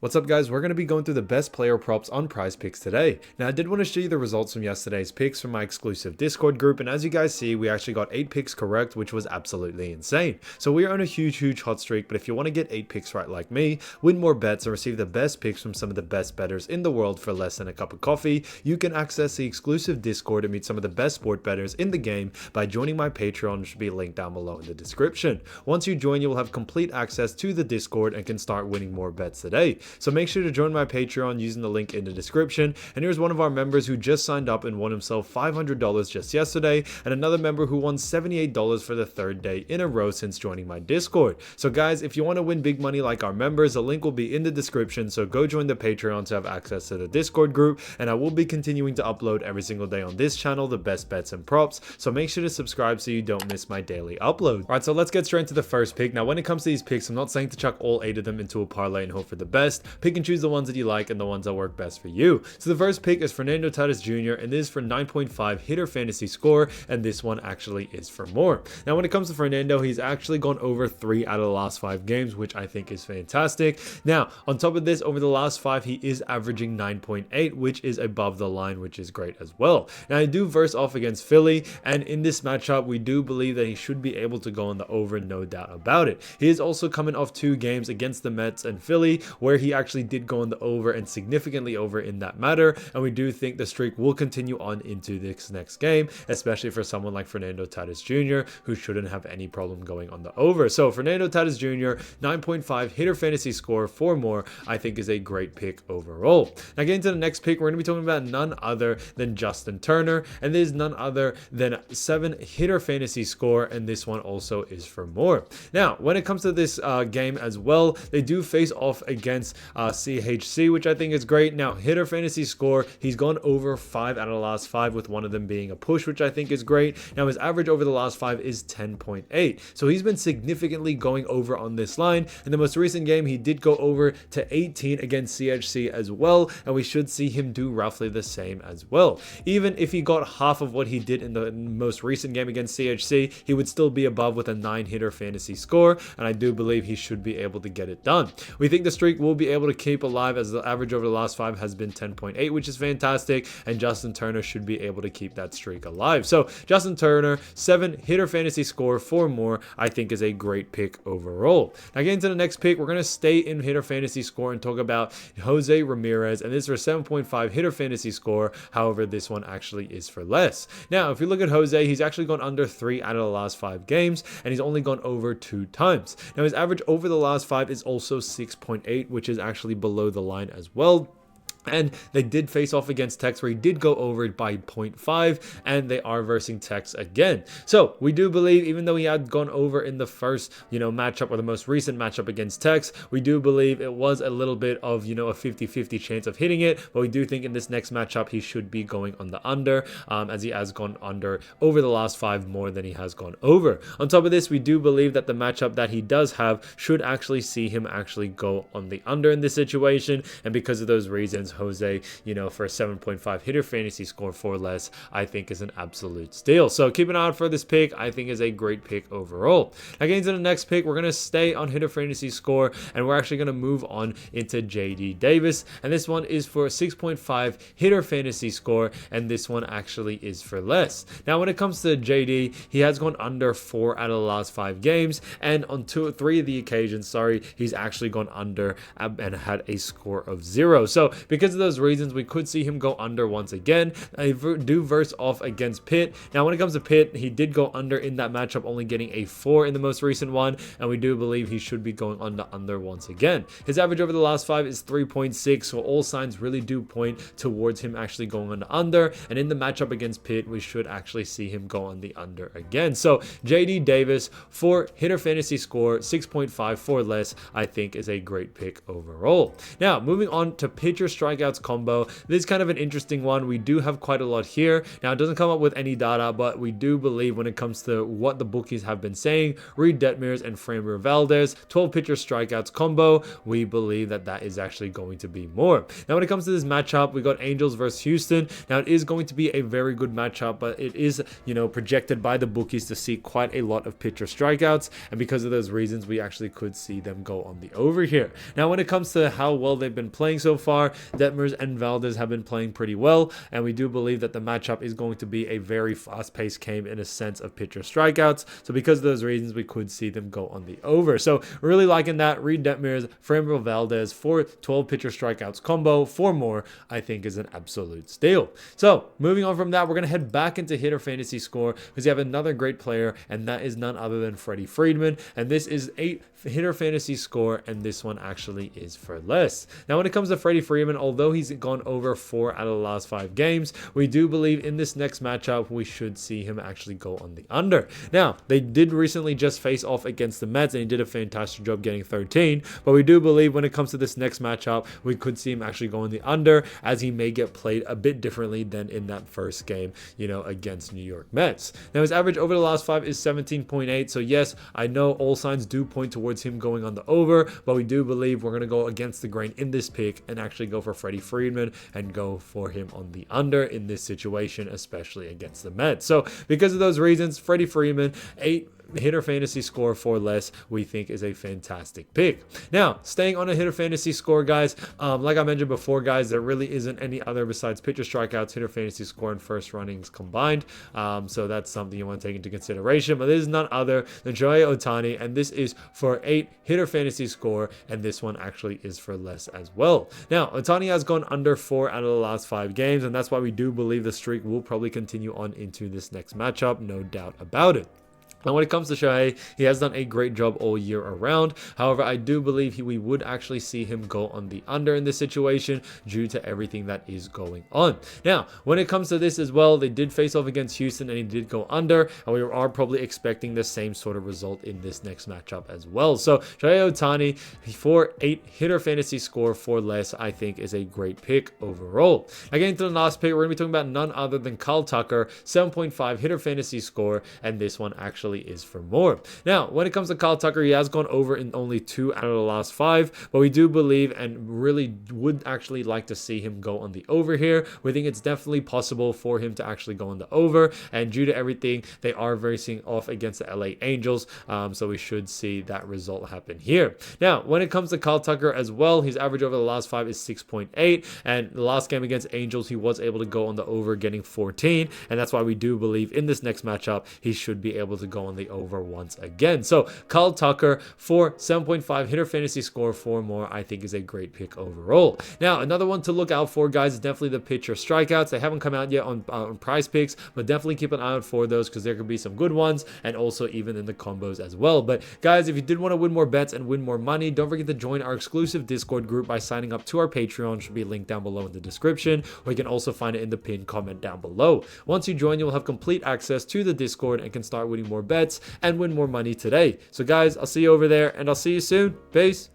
What's up guys, we're going to be going through the best player props on PrizePicks today. Now I did want to show you the results from yesterday's picks from my exclusive Discord group, and as you guys see, we actually got 8 picks correct, which was absolutely insane. So we are on a huge hot streak, but if you want to get 8 picks right like me, win more bets, and receive the best picks from some of the best bettors in the world for less than a cup of coffee, you can access the exclusive Discord and meet some of the best sport bettors in the game by joining my Patreon, which should be linked down below in the description. Once you join, you will have complete access to the Discord and can start winning more bets today. So make sure to join my Patreon using the link in the description. And here's one of our members who just signed up and won himself $500 just yesterday, and another member who won $78 for the third day in a row since joining my Discord. So guys, if you want to win big money like our members, the link will be in the description, so go join the Patreon to have access to the Discord group, and I will be continuing to upload every single day on this channel the best bets and props, so make sure to subscribe so you don't miss my daily upload. Alright, so let's get straight into the first pick. Now when it comes to these picks, I'm not saying to chuck all 8 of them into a parlay and hope for the best. Pick and choose the ones that you like and the ones that work best for you. So the first pick is Fernando Tatis Jr. and this is for 9.5 hitter fantasy score, and this one actually is for more. Now when it comes to Fernando, he's actually gone over 3 out of the last 5 games, which I think is fantastic. Now on top of this, over the last 5 he is averaging 9.8, which is above the line, which is great as well. Now I do verse off against Philly, and in this matchup we do believe that he should be able to go on the over, no doubt about it. He is also coming off 2 games against the Mets and Philly where he actually did go on the over and significantly over in that matter, and we do think the streak will continue on into this next game, especially for someone like Fernando Tatis Jr. who shouldn't have any problem going on the over. So Fernando Tatis Jr. 9.5 hitter fantasy score for more, I think is a great pick overall. Now getting to the next pick, we're going to be talking about none other than Justin Turner, and this is none other than 7 hitter fantasy score, and this one also is for more. Now when it comes to this game as well, they do face off against CHC, which I think is great. Now hitter fantasy score, he's gone over 5 out of the last 5, with one of them being a push, which I think is great. Now his average over the last 5 is 10.8, so he's been significantly going over on this line. In the most recent game he did go over to 18 against CHC as well, and we should see him do roughly the same as well. Even if he got half of what he did in the most recent game against CHC, he would still be above with a 9 hitter fantasy score, and I do believe he should be able to get it done. We think the streak will be able to keep alive as the average over the last 5 has been 10.8, which is fantastic, and Justin Turner should be able to keep that streak alive. So Justin Turner, 7 hitter fantasy score for more, I think is a great pick overall. Now getting to the next pick, we're going to stay in hitter fantasy score and talk about Jose Ramirez, and this is for 7.5 hitter fantasy score. However, this one actually is for less. Now if you look at Jose, he's actually gone under 3 out of the last 5 games, and he's only gone over 2 times. Now his average over the last 5 is also 6.8, which is actually below the line as well. And they did face off against Tex where he did go over it by 0.5, and they are versing Tex again. So we do believe, even though he had gone over in the first matchup, or the most recent matchup against Tex, we do believe it was a little bit of a 50-50 chance of hitting it, but we do think in this next matchup he should be going on the under, as he has gone under over the last 5 more than he has gone over. On top of this, we do believe that the matchup that he does have should actually see him actually go on the under in this situation, and because of those reasons, Jose, for a 7.5 hitter fantasy score for less, I think is an absolute steal. So keep an eye out for this pick. I think is a great pick overall. Now getting to the next pick, we're going to stay on hitter fantasy score, and we're actually going to move on into JD Davis, and this one is for a 6.5 hitter fantasy score, and this one actually is for less. Now when it comes to JD, he has gone under 4 out of the last 5 games, and on 3 of the occasions, he's actually gone under and had a score of 0. So because of those reasons, we could see him go under once again. I do verse off against Pitt. Now when it comes to Pitt, he did go under in that matchup, only getting a 4 in the most recent one, and we do believe he should be going on the under once again. His average over the last 5 is 3.6, so all signs really do point towards him actually going on the under, and in the matchup against Pitt, we should actually see him go on the under again. So JD Davis for hitter fantasy score, 6.5 for less, I think is a great pick overall. Now moving on to pitcher strike strikeouts combo. This is kind of an interesting one. We do have quite a lot here. Now, it doesn't come up with any data, but we do believe when it comes to what the bookies have been saying, Reed Detmers and Framber Valdez, 12 pitcher strikeouts combo, we believe that that is actually going to be more. Now, when it comes to this matchup, we got Angels versus Houston. Now, it is going to be a very good matchup, but it is, projected by the bookies to see quite a lot of pitcher strikeouts, and because of those reasons, we actually could see them go on the over here. Now, when it comes to how well they've been playing so far, Detmers and Valdez have been playing pretty well, and we do believe that the matchup is going to be a very fast-paced game in a sense of pitcher strikeouts. So because of those reasons, we could see them go on the over. So really liking that. Reed Detmers, Framber Valdez for 12 pitcher strikeouts combo, 4 more, I think is an absolute steal. So moving on from that, we're going to head back into hitter fantasy score because you have another great player, and that is none other than Freddie Freeman. And this is 8 hitter fantasy score, and this one actually is for less. Now, when it comes to Freddie Freeman, although he's gone over 4 out of the last 5 games, we do believe in this next matchup we should see him actually go on the under. Now, they did recently just face off against the Mets, and he did a fantastic job getting 13, but we do believe when it comes to this next matchup, we could see him actually go on the under, as he may get played a bit differently than in that first game, against New York Mets. Now, his average over the last 5 is 17.8, so yes, I know all signs do point towards him going on the over, but we do believe we're going to go against the grain in this pick and actually go for Freddie Freeman and go for him on the under in this situation, especially against the Mets. So because of those reasons, Freddie Freeman, 8 hitter fantasy score for less, we think is a fantastic pick. Now, staying on a hitter fantasy score, guys, like I mentioned before, guys, there really isn't any other besides pitcher strikeouts, hitter fantasy score, and first runnings combined. So that's something you want to take into consideration. But this is none other than Shohei Ohtani, and this is for 8 hitter fantasy score, and this one actually is for less as well. Now, Ohtani has gone under 4 out of the last 5 games, and that's why we do believe the streak will probably continue on into this next matchup, no doubt about it. Now, when it comes to Shohei, he has done a great job all year around. However, I do believe we would actually see him go on the under in this situation due to everything that is going on. Now, when it comes to this as well, they did face off against Houston and he did go under, and we are probably expecting the same sort of result in this next matchup as well. So, Shohei Ohtani for 8 hitter fantasy score for less, I think is a great pick overall. Now, getting to the last pick, we're going to be talking about none other than Kyle Tucker, 7.5 hitter fantasy score, and this one actually is for more. Now, when it comes to Kyle Tucker, he has gone over in only 2 out of the last 5, but we do believe and really would actually like to see him go on the over here. We think it's definitely possible for him to actually go on the over, and due to everything, they are facing off against the LA Angels, so we should see that result happen here. Now, when it comes to Kyle Tucker as well, his average over the last 5 is 6.8, and the last game against Angels, he was able to go on the over, getting 14, and that's why we do believe in this next matchup, he should be able to go on the over once again. So Kyle Tucker for 7.5 hitter fantasy score, 4 more, I think is a great pick overall. Now, another one to look out for, guys, is definitely the pitcher strikeouts. They haven't come out yet on Prize Picks, but definitely keep an eye out for those because there could be some good ones, and also even in the combos as well. But guys, if you did want to win more bets and win more money, don't forget to join our exclusive Discord group by signing up to our Patreon. It should be linked down below in the description, or you can also find it in the pinned comment down below. Once you join, you'll have complete access to the Discord and can start winning more bets and win more money today. So guys, I'll see you over there, and I'll see you soon. Peace.